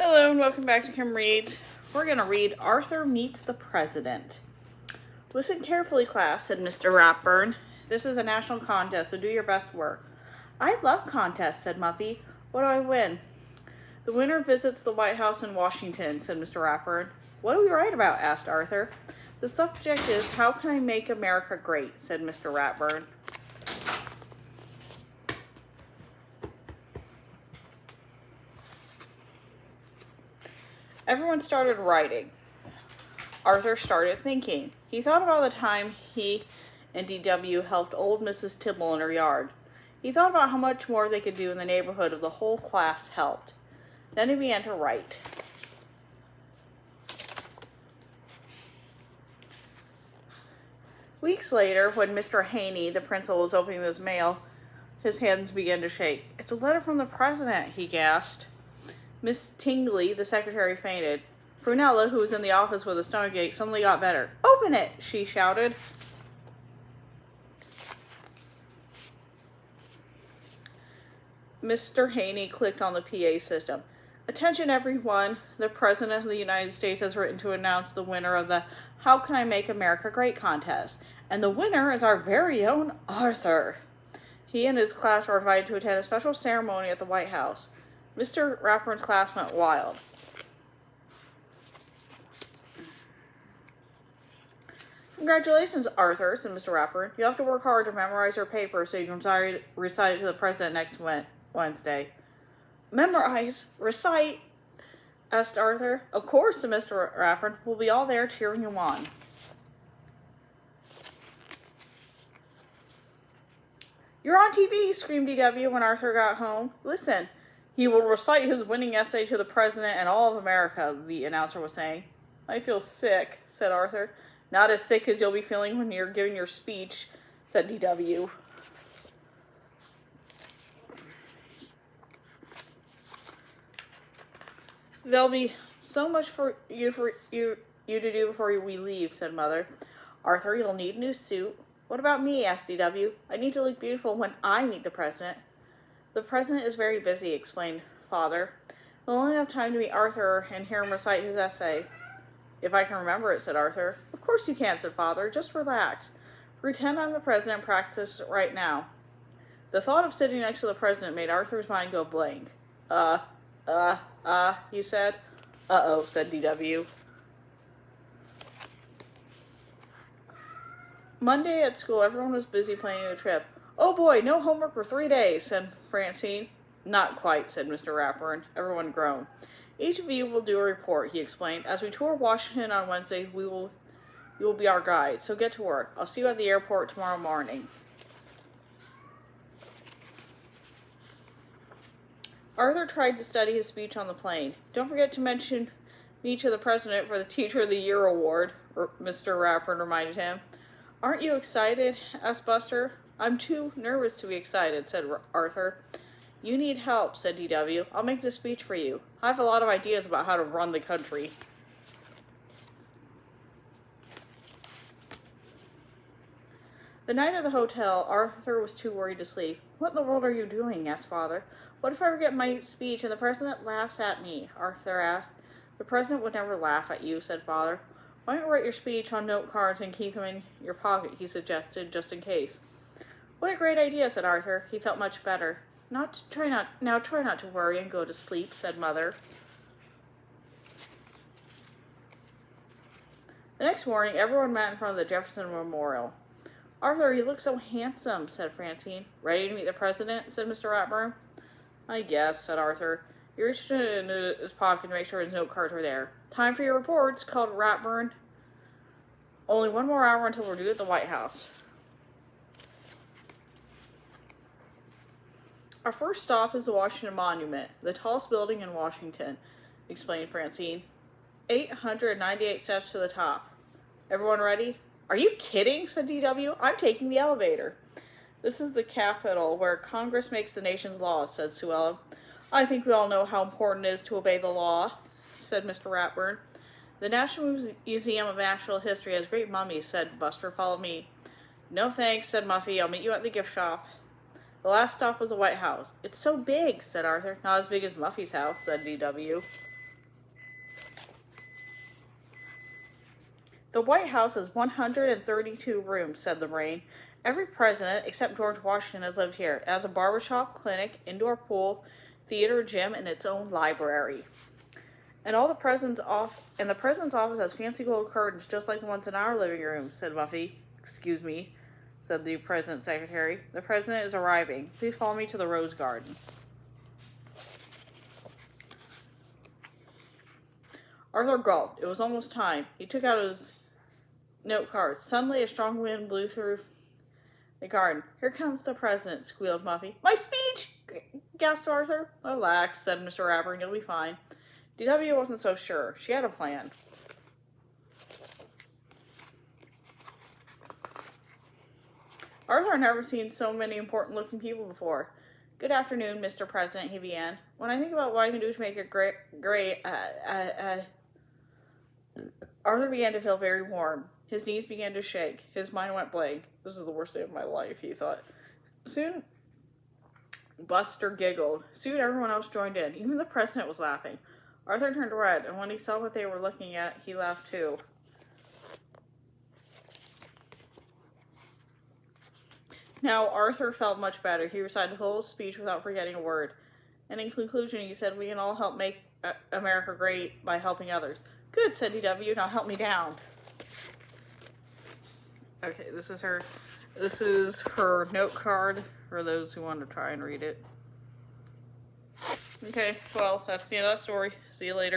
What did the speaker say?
Hello and welcome back to Kim Reads. We're going to read Arthur Meets the President. Listen carefully, class, said Mr. Ratburn. This is a national contest, so do your best work. I love contests, said Muffy. What do I win? The winner visits the White House in Washington, said Mr. Ratburn. What do we write about? Asked Arthur. The subject is, how can I make America great? Said Mr. Ratburn. Everyone started writing. Arthur started thinking. He thought about the time he and D.W. helped old Mrs. Tibble in her yard. He thought about how much more they could do in the neighborhood if the whole class helped. Then he began to write. Weeks later, when Mr. Haney, the principal, was opening his mail, his hands began to shake. "It's a letter from the president," he gasped. Miss Tingley, the secretary, fainted. Prunella, who was in the office with a stomachache, suddenly got better. "Open it!" she shouted. Mr. Haney clicked on the PA system. "Attention, everyone. The President of the United States has written to announce the winner of the How Can I Make America Great contest. And the winner is our very own Arthur. He and his class are invited to attend a special ceremony at the White House." Mr. Ratburn's class went wild. "Congratulations, Arthur," said Mr. Ratburn. "You'll have to work hard to memorize your paper so you can recite it to the president next Wednesday." "Memorize? Recite?" asked Arthur. "Of course," said Mr. Ratburn. "We'll be all there cheering you on." "You're on TV," screamed D.W. when Arthur got home. "Listen. He will recite his winning essay to the president and all of America," the announcer was saying. "I feel sick," said Arthur. "Not as sick as you'll be feeling when you're giving your speech," said D.W. "There'll be so much for you to do before we leave," said Mother. "Arthur, you'll need a new suit." "What about me?" asked D.W. "I need to look beautiful when I meet the president." "The president is very busy," explained Father. "We'll only have time to meet Arthur and hear him recite his essay." "If I can remember it," said Arthur. "Of course you can," said Father. "Just relax. Pretend I'm the president and practice it right now." The thought of sitting next to the president made Arthur's mind go blank. He said. "Uh-oh," said D.W. Monday at school, everyone was busy planning a trip. "Oh boy, no homework for 3 days," said Francine. "Not quite," said Mr. Ratburn. Everyone groaned. "Each of you will do a report," he explained. "As we tour Washington on Wednesday, you will be our guide, so get to work. I'll see you at the airport tomorrow morning." Arthur tried to study his speech on the plane. "Don't forget to mention me to the president for the Teacher of the Year award," Mr. Ratburn reminded him. "Aren't you excited?" asked Buster. "I'm too nervous to be excited," said Arthur. "You need help," said D.W. "I'll make the speech for you. I have a lot of ideas about how to run the country." The night at the hotel, Arthur was too worried to sleep. "What in the world are you doing?" asked Father. "What if I forget my speech and the president laughs at me?" Arthur asked. "The president would never laugh at you," said Father. "Why don't you write your speech on note cards and keep them in your pocket?" he suggested, just in case. "What a great idea," said Arthur. He felt much better. Try not to worry and go to sleep," said Mother. The next morning, everyone met in front of the Jefferson Memorial. "Arthur, you look so handsome," said Francine. "Ready to meet the president?" said Mr. Ratburn. "I guess," said Arthur. He reached into his pocket to make sure his note cards were there. "Time for your reports," called Ratburn. "Only 1 more hour until we're due at the White House." "Our first stop is the Washington Monument, the tallest building in Washington," explained Francine. 898 steps to the top. "Everyone ready?" "Are you kidding?" said D.W. "I'm taking the elevator." "This is the Capitol, where Congress makes the nation's laws," said Sue Ellen. "I think we all know how important it is to obey the law," said Mr. Ratburn. "The National Museum of Natural History has great mummies," said Buster. "Follow me." "No thanks," said Muffy. "I'll meet you at the gift shop." The last stop was the White House. "It's so big," said Arthur. "Not as big as Muffy's house," said D.W. The White House has 132 rooms, said Lorraine. Every president, except George Washington, has lived here. It has a barbershop, clinic, indoor pool, theater, gym, and its own library. And the president's office has fancy gold curtains, just like the ones in our living room, said Muffy. Excuse me, said the president's secretary. The president is arriving. Please follow me to the Rose Garden. Arthur gulped. It was almost time. He took out his note card. Suddenly, a strong wind blew through the garden. Here comes the president, squealed Muffy. My speech! Gasped Arthur. Relax, said Mr. Rapper, and you'll be fine. DW wasn't so sure. She had a plan. Arthur had never seen so many important-looking people before. Good afternoon, Mr. President, he began. When I think about what I can do to make it great, Arthur began to feel very warm. His knees began to shake. His mind went blank. This is the worst day of my life, he thought. Soon, Buster giggled. Soon, everyone else joined in. Even the president was laughing. Arthur turned red, and when he saw what they were looking at, he laughed too. Now, Arthur felt much better. He recited the whole speech without forgetting a word. And in conclusion, he said, we can all help make America great by helping others. Good, said DW. Now help me down. Okay, this is her note card for those who want to try and read it. Okay, well, that's the end of that story. See you later.